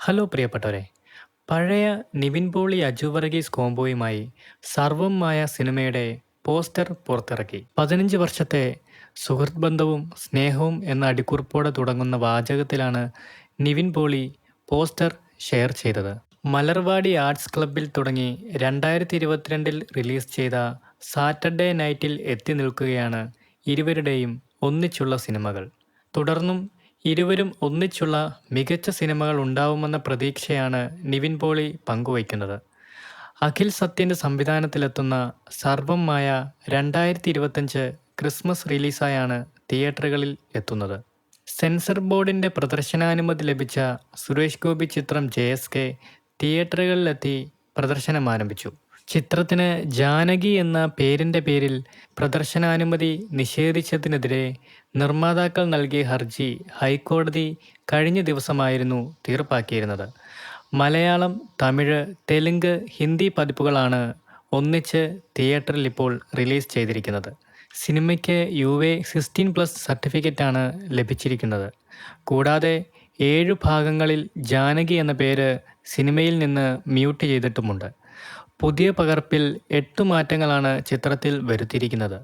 Hello പ്രിയപ്പെട്ടവരെ, പഴയ നിവിൻ പോളി അജു വർഗീസ് കോംബോയുമായി സർവം മായ സിനിമയുടെ പോസ്റ്റർ പുറത്തിറക്കി. 15 വർഷത്തെ സുഹൃത്ത് ബന്ധവും സ്നേഹവും എന്ന അടിക്കുറിപ്പോടെ തുടങ്ങുന്ന വാചകത്തിലാണ് നിവിൻ പോളി പോസ്റ്റർ ഷെയർ ചെയ്തത്. മലർവാടി ആർട്സ് ക്ലബ്ബിൽ തുടങ്ങി 2022 റിലീസ് ചെയ്ത സാറ്റർഡേ നൈറ്റിൽ എത്തി നിൽക്കുകയാണ് ഇരുവരുടെയും ഒന്നിച്ചുള്ള സിനിമകൾ. തുടർന്നും ഇരുവരും ഒന്നിച്ചുള്ള മികച്ച സിനിമകൾ ഉണ്ടാവുമെന്ന പ്രതീക്ഷയാണ് നിവിൻ പോളി പങ്കുവയ്ക്കുന്നത്. അഖിൽ സത്യൻ്റെ സംവിധാനത്തിലെത്തുന്ന സർവം മായ 2025 ക്രിസ്മസ് റിലീസായാണ് തിയേറ്ററുകളിൽ എത്തുന്നത്. സെൻസർ ബോർഡിൻ്റെ പ്രദർശനാനുമതി ലഭിച്ച സുരേഷ് ഗോപി ചിത്രം JSK തിയേറ്ററുകളിലെത്തി പ്രദർശനം ആരംഭിച്ചു. ചിത്രത്തിന് ജാനകി എന്ന പേരിൻ്റെ പേരിൽ പ്രദർശനാനുമതി നിഷേധിച്ചതിനെതിരെ നിർമ്മാതാക്കൾ നൽകിയ ഹർജി ഹൈക്കോടതി കഴിഞ്ഞ ദിവസമായിരുന്നു തീർപ്പാക്കിയിരുന്നത്. മലയാളം, തമിഴ്, തെലുങ്ക്, ഹിന്ദി പതിപ്പുകളാണ് ഒന്നിച്ച് തിയേറ്ററിൽ ഇപ്പോൾ റിലീസ് ചെയ്തിരിക്കുന്നത്. സിനിമയ്ക്ക് UA 16+ സർട്ടിഫിക്കറ്റാണ് ലഭിച്ചിരിക്കുന്നത്. കൂടാതെ 7 ഭാഗങ്ങളിൽ ജാനകി എന്ന പേര് സിനിമയിൽ നിന്ന് മ്യൂട്ട് ചെയ്തിട്ടുമുണ്ട്. പുതിയ പകർപ്പിൽ 8 മാറ്റങ്ങളാണ് ചിത്രത്തിൽ വരുത്തിയിരിക്കുന്നത്.